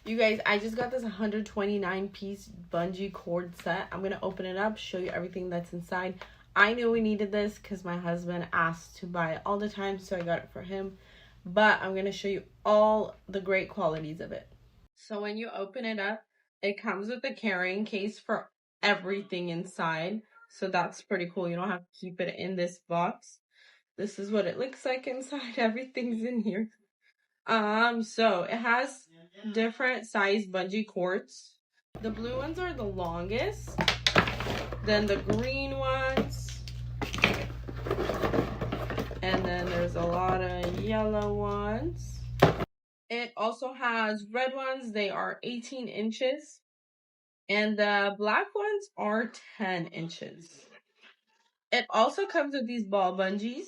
You guys, I just got this 129-piece bungee cord set. I'm going to open it up, show you everything that's inside. I knew we needed this because my husband asked to buy it all the time, so I got it for him. But I'm going to show you all the great qualities of it. So when you open it up, it comes with a carrying case for everything inside. So that's pretty cool. You don't have to keep it in this box. This is what it looks like inside. Everything's in here. So it has different size bungee cords. The blue ones are the longest. Then the green ones. And then there's a lot of yellow ones. It also has red ones. They are 18 inches. And the black ones are 10 inches. It also comes with these ball bungees.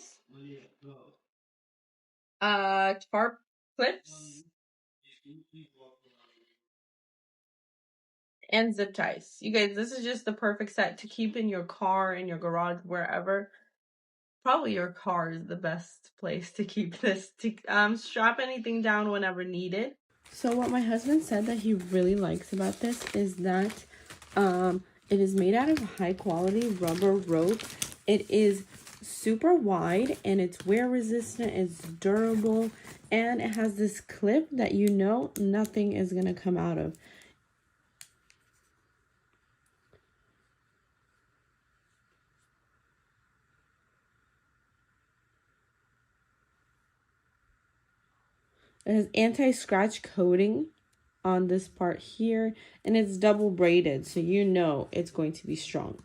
Sharp clips. And zip ties. You guys, this is just the perfect set to keep in your car, in your garage, wherever. Probably your car is the best place to keep this, to strap anything down whenever needed. So what my husband said that he really likes about this is that it is made out of high quality rubber rope. It is super wide and it's wear resistant, it's durable, and it has this clip that you know nothing is going to come out of. It has anti-scratch coating on this part here, and it's double braided, so you know it's going to be strong.